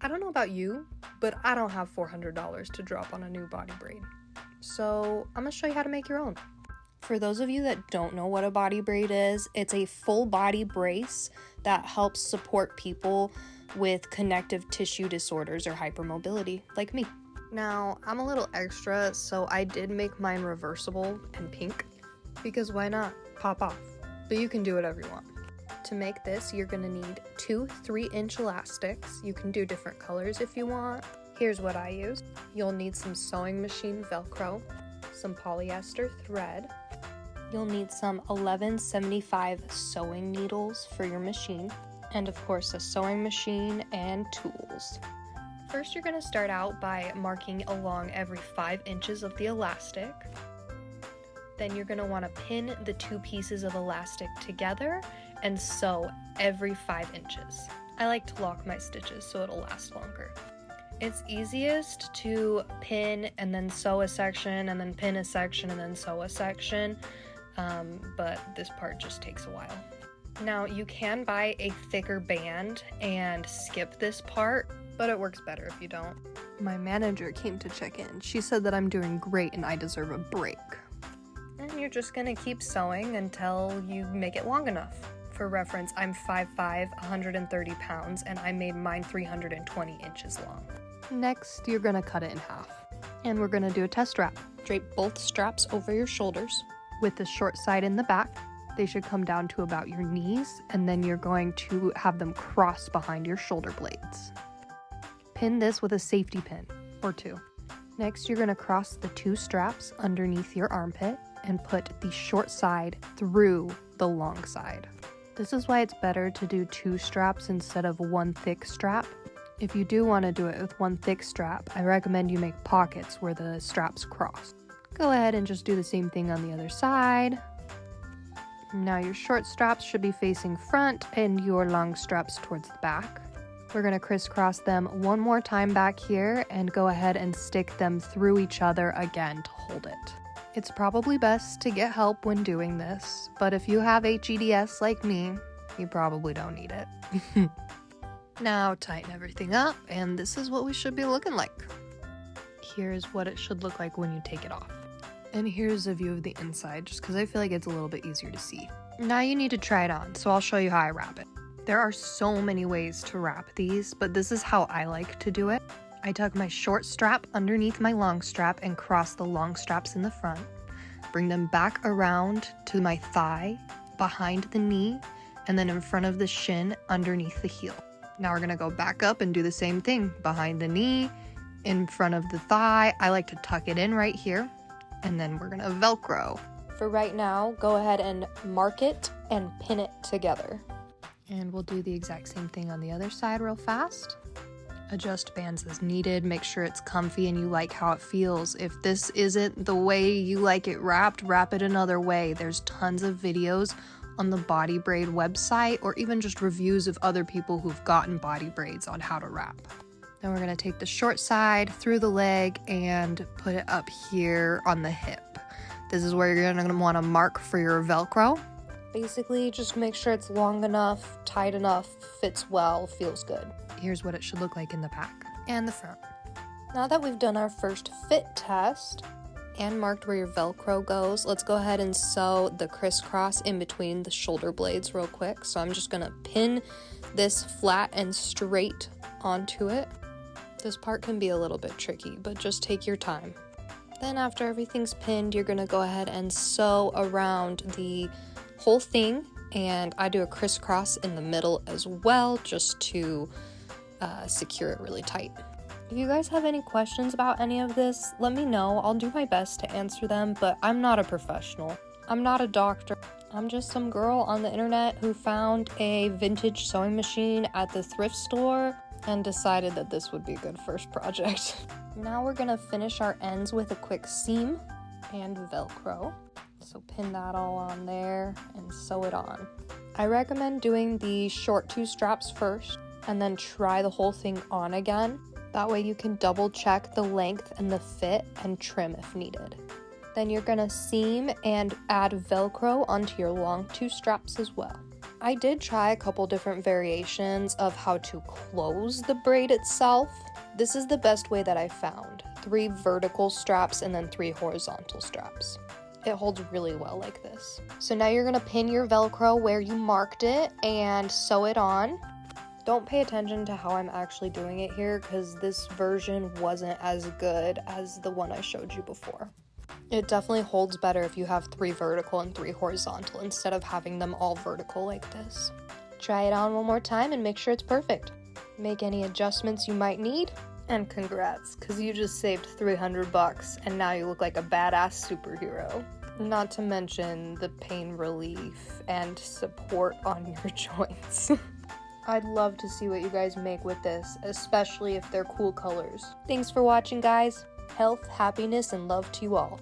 I don't know about you, but I don't have $400 to drop on a new body braid. So I'm gonna show you how to make your own. For those of you that don't know what a body braid is, it's a full body brace that helps support people with connective tissue disorders or hypermobility, like me. Now, I'm a little extra, so I did make mine reversible and pink, because why not? Pop off. But you can do whatever you want. To make this, you're gonna need 2 3-inch elastics. You can do different colors if you want. Here's what I use. You'll need some sewing machine Velcro, some polyester thread. You'll need some 1175 sewing needles for your machine, and of course a sewing machine and tools. First, you're gonna start out by marking along every 5 inches of the elastic. Then you're gonna wanna pin the 2 pieces of elastic together and sew every 5 inches. I like to lock my stitches so it'll last longer. It's easiest to pin and then sew a section and then pin a section and then sew a section, but this part just takes a while. Now you can buy a thicker band and skip this part, but it works better if you don't. My manager came to check in. She said that I'm doing great and I deserve a break. And you're just gonna keep sewing until you make it long enough. For reference, I'm 5'5", 130 pounds, and I made mine 320 inches long. Next, you're gonna cut it in half. And we're gonna do a test wrap. Drape both straps over your shoulders with the short side in the back. They should come down to about your knees, and then you're going to have them cross behind your shoulder blades. Pin this with a safety pin, or 2. Next, you're gonna cross the 2 straps underneath your armpit and put the short side through the long side. This is why it's better to do 2 straps instead of 1 thick strap. If you do want to do it with 1 thick strap, I recommend you make pockets where the straps cross. Go ahead and just do the same thing on the other side. Now your short straps should be facing front and your long straps towards the back. We're going to crisscross them one more time back here and go ahead and stick them through each other again to hold it. It's probably best to get help when doing this, but if you have HEDS like me, you probably don't need it. Now tighten everything up, and this is what we should be looking like. Here's what it should look like when you take it off. And here's a view of the inside, just because I feel like it's a little bit easier to see. Now you need to try it on, so I'll show you how I wrap it. There are so many ways to wrap these, but this is how I like to do it. I tuck my short strap underneath my long strap and cross the long straps in the front. Bring them back around to my thigh, behind the knee, and then in front of the shin underneath the heel. Now we're gonna go back up and do the same thing. Behind the knee, in front of the thigh. I like to tuck it in right here, and then we're gonna Velcro. For right now, go ahead and mark it and pin it together. And we'll do the exact same thing on the other side real fast. Adjust bands as needed, make sure it's comfy and you like how it feels. If this isn't the way you like it wrapped, wrap it another way. There's tons of videos on the Body Braid website, or even just reviews of other people who've gotten body braids on how to wrap. Then we're gonna take the short side through the leg and put it up here on the hip. This is where you're gonna wanna mark for your Velcro. Basically, just make sure it's long enough, tight enough, fits well, feels good. Here's what it should look like in the back and the front. Now that we've done our first fit test and marked where your Velcro goes, let's go ahead and sew the crisscross in between the shoulder blades real quick. So I'm just gonna pin this flat and straight onto it. This part can be a little bit tricky, but just take your time. Then after everything's pinned, you're gonna go ahead and sew around the whole thing, and I do a crisscross in the middle as well, just to secure it really tight. If you guys have any questions about any of this, let me know. I'll do my best to answer them, but I'm not a professional. I'm not a doctor. I'm just some girl on the internet who found a vintage sewing machine at the thrift store and decided that this would be a good first project. Now we're gonna finish our ends with a quick seam and Velcro. So pin that all on there and sew it on. I recommend doing the short 2 straps first and then try the whole thing on again. That way you can double check the length and the fit and trim if needed. Then you're gonna seam and add Velcro onto your long 2 straps as well. I did try a couple different variations of how to close the braid itself. This is the best way that I found. 3 vertical straps and then 3 horizontal straps. It holds really well like this. So now you're gonna pin your Velcro where you marked it and sew it on. Don't pay attention to how I'm actually doing it here because this version wasn't as good as the one I showed you before. It definitely holds better if you have 3 vertical and 3 horizontal instead of having them all vertical like this. Try it on one more time and make sure it's perfect. Make any adjustments you might need, and congrats, because you just saved $300 and now you look like a badass superhero. Not to mention the pain relief and support on your joints. I'd love to see what you guys make with this, especially if they're cool colors. Thanks for watching, guys. Health, happiness, and love to you all.